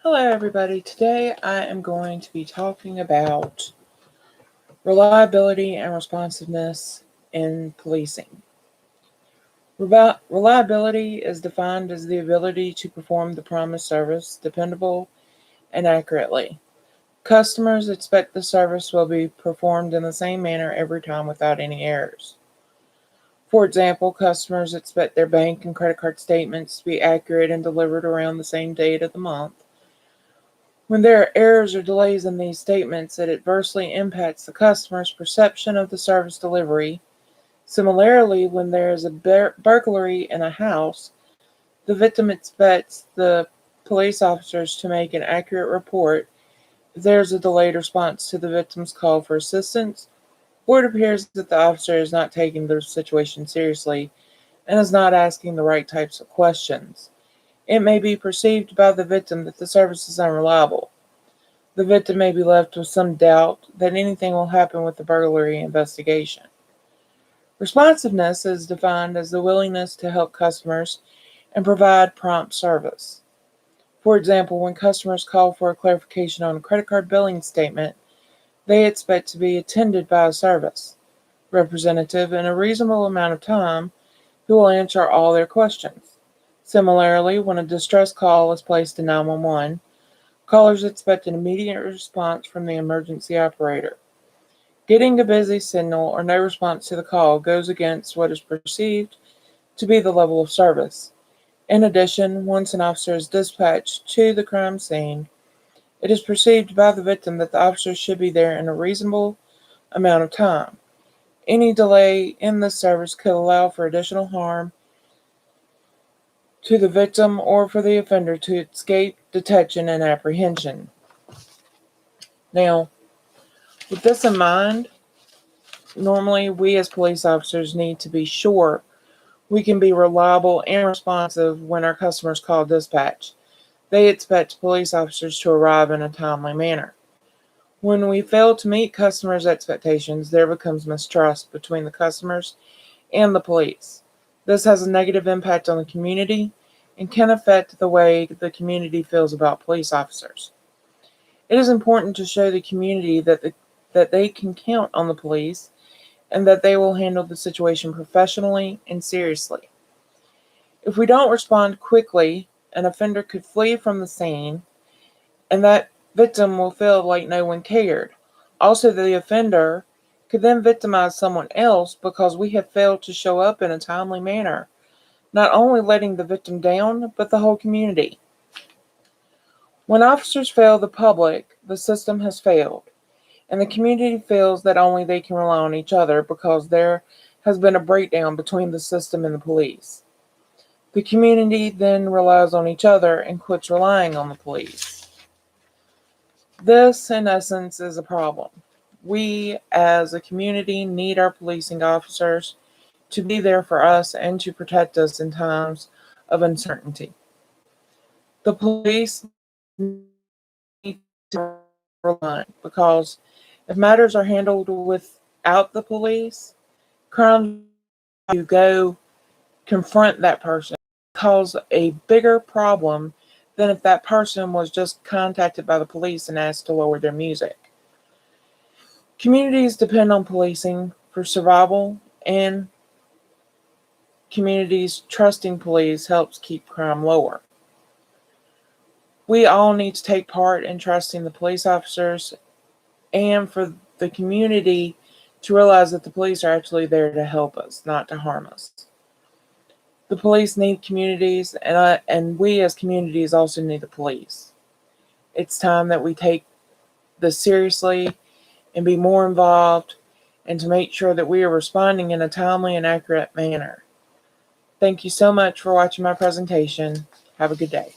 Hello, everybody. Today I am going to be talking about reliability and responsiveness in policing. Reliability is defined as the ability to perform the promised service dependable and accurately. Customers expect the service will be performed in the same manner every time without any errors. For example, customers expect their bank and credit card statements to be accurate and delivered around the same date of the month. When there are errors or delays in these statements, it adversely impacts the customer's perception of the service delivery. Similarly, when there is a burglary in a house, the victim expects the police officers to make an accurate report if there is a delayed response to the victim's call for assistance, or it appears that the officer is not taking the situation seriously and is not asking the right types of questions. It may be perceived by the victim that the service is unreliable. The victim may be left with some doubt that anything will happen with the burglary investigation. Responsiveness is defined as the willingness to help customers and provide prompt service. For example, when customers call for a clarification on a credit card billing statement, they expect to be attended by a service representative in a reasonable amount of time who will answer all their questions. Similarly, when a distress call is placed to 911, callers expect an immediate response from the emergency operator. Getting a busy signal or no response to the call goes against what is perceived to be the level of service. In addition, once an officer is dispatched to the crime scene, it is perceived by the victim that the officer should be there in a reasonable amount of time. Any delay in this service could allow for additional harm to the victim or for the offender to escape detection and apprehension. Now, with this in mind, normally we as police officers need to be sure we can be reliable and responsive when our customers call dispatch. They expect police officers to arrive in a timely manner. When we fail to meet customers' expectations, there becomes mistrust between the customers and the police. This has a negative impact on the community and can affect the way the community feels about police officers. It is important to show the community that they can count on the police and that they will handle the situation professionally and seriously. If we don't respond quickly, an offender could flee from the scene, and that victim will feel like no one cared. Also, the offender could then victimize someone else because we have failed to show up in a timely manner, not only letting the victim down, but the whole community. When officers fail the public, the system has failed, and the community feels that only they can rely on each other because there has been a breakdown between the system and the police. The community then relies on each other and quits relying on the police. This, in essence, is a problem. We, as a community, need our policing officers to be there for us and to protect us in times of uncertainty. The police need to rely because if matters are handled without the police, crimes you go confront that person cause a bigger problem than if that person was just contacted by the police and asked to lower their music. Communities depend on policing for survival, and communities trusting police helps keep crime lower. We all need to take part in trusting the police officers and for the community to realize that the police are actually there to help us, not to harm us. The police need communities, and we as communities also need the police. It's time that we take this seriously and be more involved and to make sure that we are responding in a timely and accurate manner. Thank you so much for watching my presentation. Have a good day.